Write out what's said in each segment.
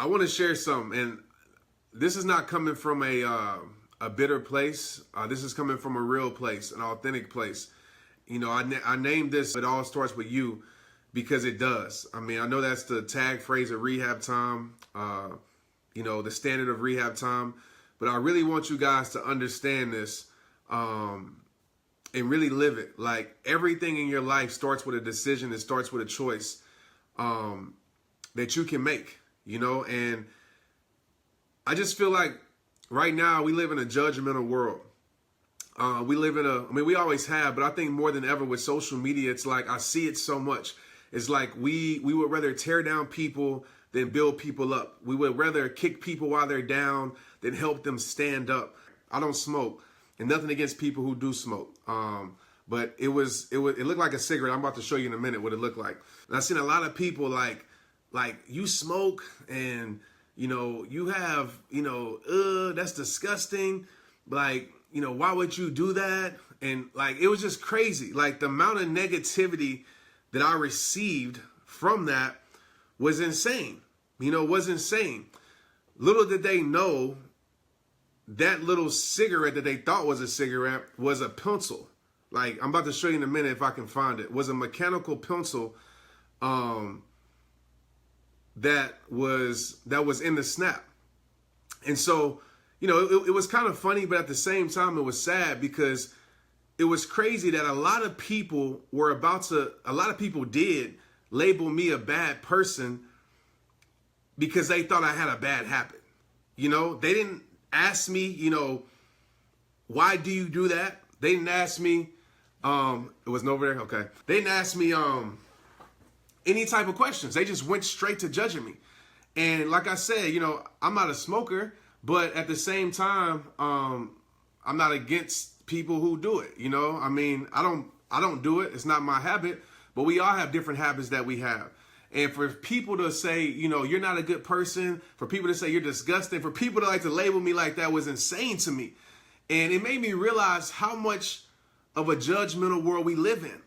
I want to share something, and this is not coming from a bitter place. This is coming from a real place, an authentic place. You know, I named this, it all starts with you, because it does. I mean, I know that's the tag phrase of Rehab Time, you know, the standard of Rehab Time, but I really want you guys to understand this and really live it. Like, everything in your life starts with a decision. It starts with a choice that you can make, you know, and I just feel like right now we live in a judgmental world. We live in I mean, we always have, but I think more than ever with social media, it's like I see it so much. It's like we would rather tear down people than build people up. We would rather kick people while they're down than help them stand up. I don't smoke, and nothing against people who do smoke. But it looked like a cigarette. I'm about to show you in a minute what it looked like. And I've seen a lot of people like you smoke and, you know, you have, you know, that's disgusting. Like, you know, why would you do that? And like, it was just crazy. Like, the amount of negativity that I received from that was insane. You know, was insane. Little did they know that little cigarette that they thought was a cigarette was a pencil. Like, I'm about to show you in a minute if I can find it. It was a mechanical pencil that was in the snap. And so, you know, it was kind of funny, but at the same time, it was sad because it was crazy that a lot of people did label me a bad person because they thought I had a bad habit. You know, they didn't ask me, you know, why do you do that? They didn't ask me, it wasn't over there? Okay. They didn't ask me any type of questions. They just went straight to judging me. And like I said, you know, I'm not a smoker, but at the same time, I'm not against people who do it. You know, I mean, I don't do it. It's not my habit, but we all have different habits that we have. And for people to say, you know, you're not a good person, for people to say you're disgusting, for people to like to label me like that was insane to me. And it made me realize how much of a judgmental world we live in.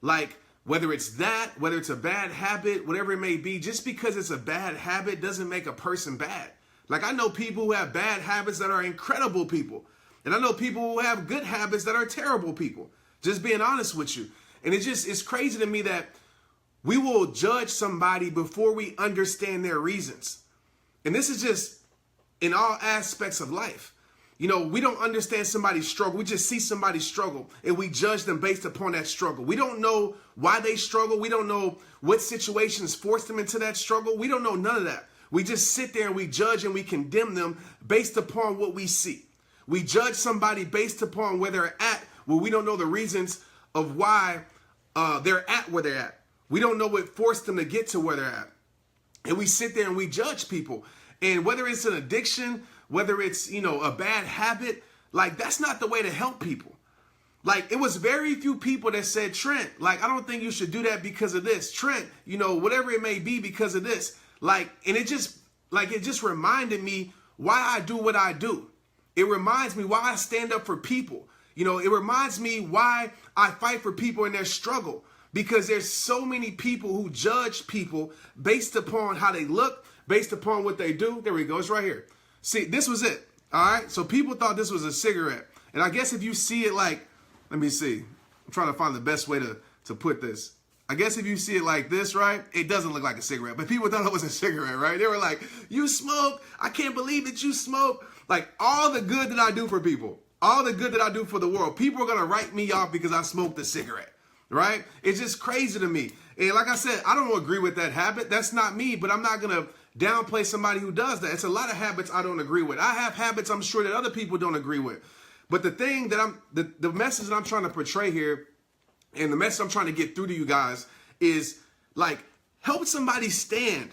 Like, whether it's that, whether it's a bad habit, whatever it may be, just because it's a bad habit doesn't make a person bad. Like, I know people who have bad habits that are incredible people. And I know people who have good habits that are terrible people. Just being honest with you. And it's crazy to me that we will judge somebody before we understand their reasons. And this is just in all aspects of life. You know, we don't understand somebody's struggle. We just see somebody struggle and we judge them based upon that struggle. We don't know why they struggle. We don't know what situations forced them into that struggle. We don't know none of that. We just sit there and we judge and we condemn them based upon what we see. We judge somebody based upon where they're at, where we don't know the reasons of why they're at where they're at. We don't know what forced them to get to where they're at. And we sit there and we judge people. And whether it's an addiction, whether it's, you know, a bad habit, like, that's not the way to help people. Like, it was very few people that said, Trent, like, I don't think you should do that because of this. Trent, you know, whatever it may be because of this. Like, and it just reminded me why I do what I do. It reminds me why I stand up for people. You know, it reminds me why I fight for people in their struggle. Because there's so many people who judge people based upon how they look, based upon what they do. There we go. It's right here. See, this was it. All right. So people thought this was a cigarette. And I guess if you see it like, let me see. I'm trying to find the best way to put this. I guess if you see it like this, right, it doesn't look like a cigarette. But people thought it was a cigarette, right? They were like, you smoke. I can't believe that you smoke. Like, all the good that I do for people, all the good that I do for the world, people are going to write me off because I smoked a cigarette. Right? It's just crazy to me. And like I said, I don't agree with that habit. That's not me, but I'm not going to downplay somebody who does that. It's a lot of habits I don't agree with. I have habits I'm sure that other people don't agree with. But the thing that the message that I'm trying to portray here, and the message I'm trying to get through to you guys is, like, help somebody stand.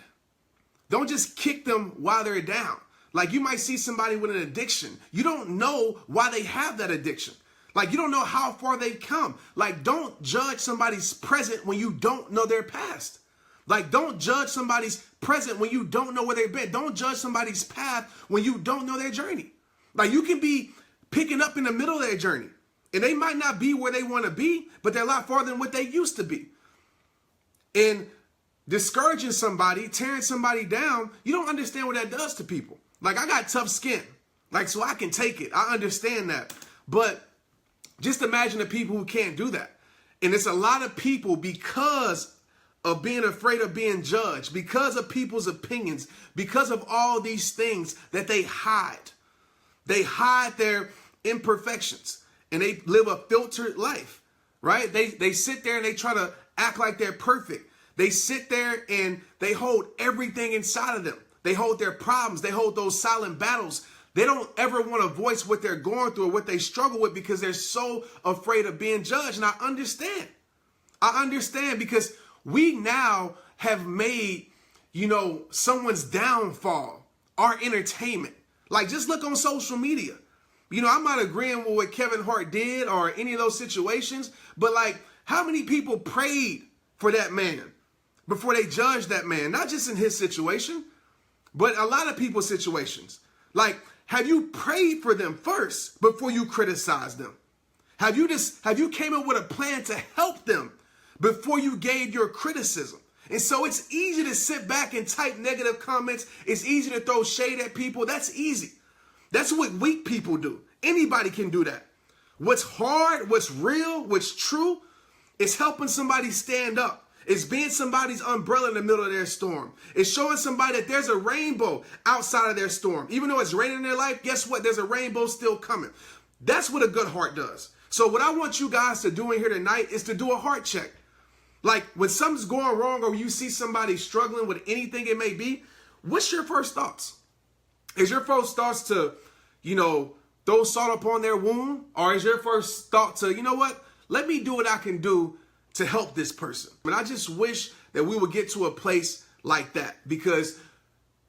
Don't just kick them while they're down. Like, you might see somebody with an addiction. You don't know why they have that addiction. Like, you don't know how far they've come. Like, don't judge somebody's present when you don't know their past. Like, don't judge somebody's present when you don't know where they've been. Don't judge somebody's path when you don't know their journey. Like, you can be picking up in the middle of their journey. And they might not be where they want to be, but they're a lot farther than what they used to be. And discouraging somebody, tearing somebody down, you don't understand what that does to people. Like, I got tough skin. Like, so I can take it. I understand that. But just imagine the people who can't do that. And it's a lot of people, because of being afraid of being judged, because of people's opinions, because of all these things, that they hide. They hide their imperfections and they live a filtered life, right? They sit there and they try to act like they're perfect. They sit there and they hold everything inside of them. They hold their problems. They hold those silent battles. They don't ever want to voice what they're going through or what they struggle with because they're so afraid of being judged. And I understand. I understand, because we now have made, someone's downfall our entertainment. Like, just look on social media. I'm not agreeing with what Kevin Hart did or any of those situations, but like, how many people prayed for that man before they judged that man? Not just in his situation, but a lot of people's situations. Like, have you prayed for them first before you criticize them? Have you came up with a plan to help them before you gave your criticism? And so it's easy to sit back and type negative comments. It's easy to throw shade at people. That's easy. That's what weak people do. Anybody can do that. What's hard, what's real, what's true is helping somebody stand up. It's being somebody's umbrella in the middle of their storm. It's showing somebody that there's a rainbow outside of their storm. Even though it's raining in their life, guess what? There's a rainbow still coming. That's what a good heart does. So what I want you guys to do in here tonight is to do a heart check. Like, when something's going wrong or you see somebody struggling with anything it may be, what's your first thoughts? Is your first thoughts to, throw salt upon their wound? Or is your first thought to, let me do what I can do to help this person? And I just wish that we would get to a place like that, because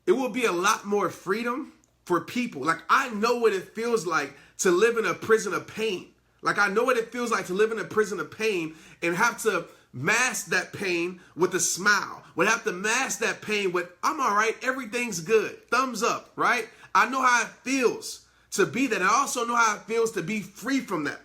it will be a lot more freedom for people. Like, I know what it feels like to live in a prison of pain. Like, I know what it feels like to live in a prison of pain and have to mask that pain with a smile. Would have to mask that pain with, I'm all right, everything's good, thumbs up, right? I know how it feels to be that. I also know how it feels to be free from that.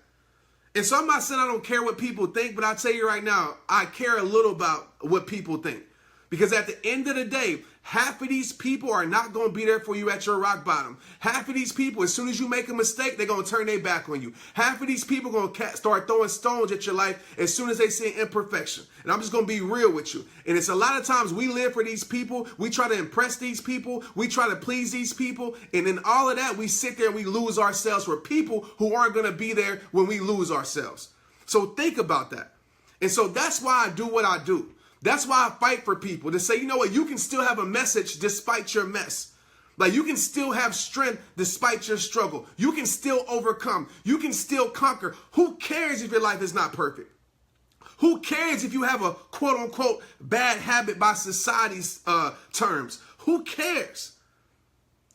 And so I'm not saying I don't care what people think, but I'll tell you right now, I care a little about what people think. Because at the end of the day, half of these people are not going to be there for you at your rock bottom. Half of these people, as soon as you make a mistake, they're going to turn their back on you. Half of these people are going to start throwing stones at your life as soon as they see an imperfection. And I'm just going to be real with you. And it's a lot of times we live for these people. We try to impress these people. We try to please these people. And in all of that, we sit there and we lose ourselves for people who aren't going to be there when we lose ourselves. So think about that. And so that's why I do what I do. That's why I fight for people, to say, you know what, you can still have a message despite your mess. Like, you can still have strength despite your struggle. You can still overcome. You can still conquer. Who cares if your life is not perfect? Who cares if you have a quote unquote bad habit by society's terms? Who cares?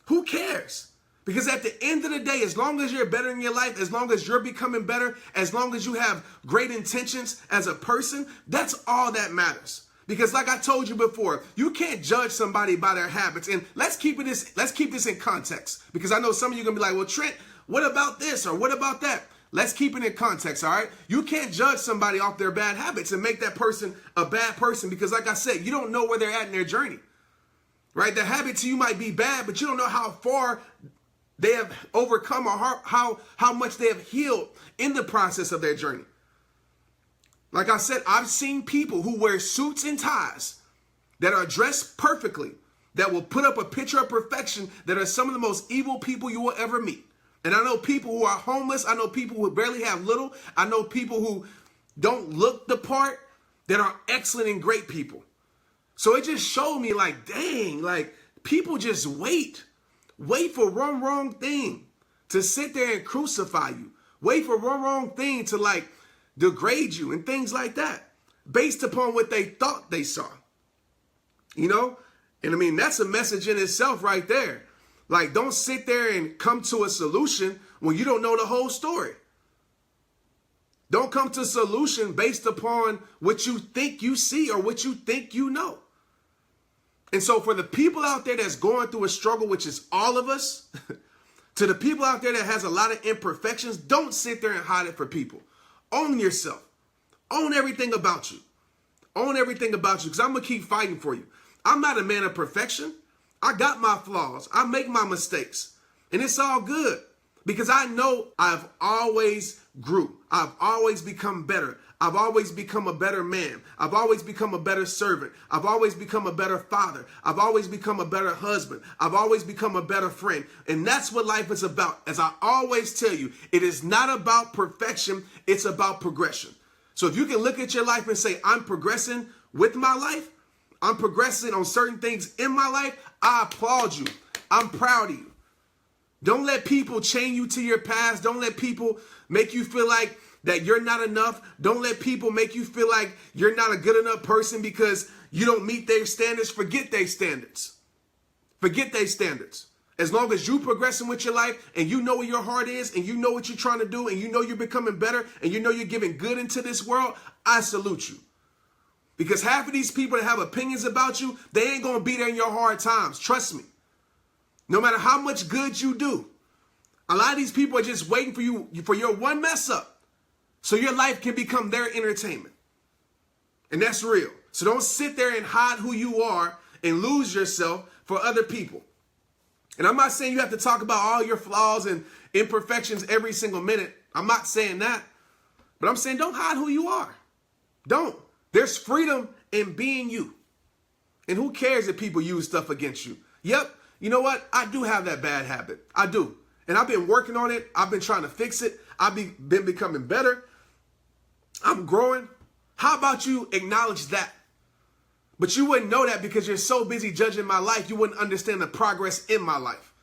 Who cares? Because at the end of the day, as long as you're bettering your life, as long as you're becoming better, as long as you have great intentions as a person, that's all that matters. Because like I told you before, you can't judge somebody by their habits. And let's keep this in context. Because I know some of you are going to be like, well, Trent, what about this or what about that? Let's keep it in context, all right? You can't judge somebody off their bad habits and make that person a bad person. Because like I said, you don't know where they're at in their journey, right? The habit to you might be bad, but you don't know how far they have overcome or how much they have healed in the process of their journey. Like I said, I've seen people who wear suits and ties that are dressed perfectly, that will put up a picture of perfection, that are some of the most evil people you will ever meet. And I know people who are homeless. I know people who barely have little. I know people who don't look the part that are excellent and great people. So it just showed me like, dang, like people just wait for one wrong thing to sit there and crucify you. Wait for one wrong thing to like degrade you and things like that based upon what they thought they saw. And I mean, that's a message in itself right there. Like, don't sit there and come to a solution when you don't know the whole story. Don't come to a solution based upon what you think you see or what you think you know. And so for the people out there that's going through a struggle, which is all of us, to the people out there that has a lot of imperfections, don't sit there and hide it for people. Own yourself. Own everything about you. Own everything about you, because I'm going to keep fighting for you. I'm not a man of perfection. I got my flaws. I make my mistakes. And it's all good, because I know I've always grew. I've always become better. I've always become a better man. I've always become a better servant. I've always become a better father. I've always become a better husband. I've always become a better friend. And that's what life is about. As I always tell you, it is not about perfection. It's about progression. So if you can look at your life and say, I'm progressing with my life, I'm progressing on certain things in my life, I applaud you. I'm proud of you. Don't let people chain you to your past. Don't let people make you feel like that you're not enough. Don't let people make you feel like you're not a good enough person because you don't meet their standards. Forget their standards. Forget their standards. As long as you progressing with your life and you know where your heart is and you know what you're trying to do and you know you're becoming better and you know you're giving good into this world, I salute you. Because half of these people that have opinions about you, they ain't going to be there in your hard times. Trust me. No matter how much good you do, a lot of these people are just waiting for you, for your one mess up, so your life can become their entertainment. And that's real. So don't sit there and hide who you are and lose yourself for other people. And I'm not saying you have to talk about all your flaws and imperfections every single minute. I'm not saying that. But I'm saying don't hide who you are. Don't. There's freedom in being you. And who cares if people use stuff against you? Yep. You know what? I do have that bad habit. I do. And I've been working on it. I've been trying to fix it. I've been becoming better. I'm growing. How about you acknowledge that? But you wouldn't know that because you're so busy judging my life. You wouldn't understand the progress in my life.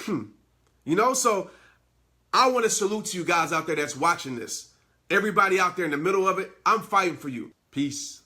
You know, so I want to salute to you guys out there that's watching this. Everybody out there in the middle of it, I'm fighting for you. Peace.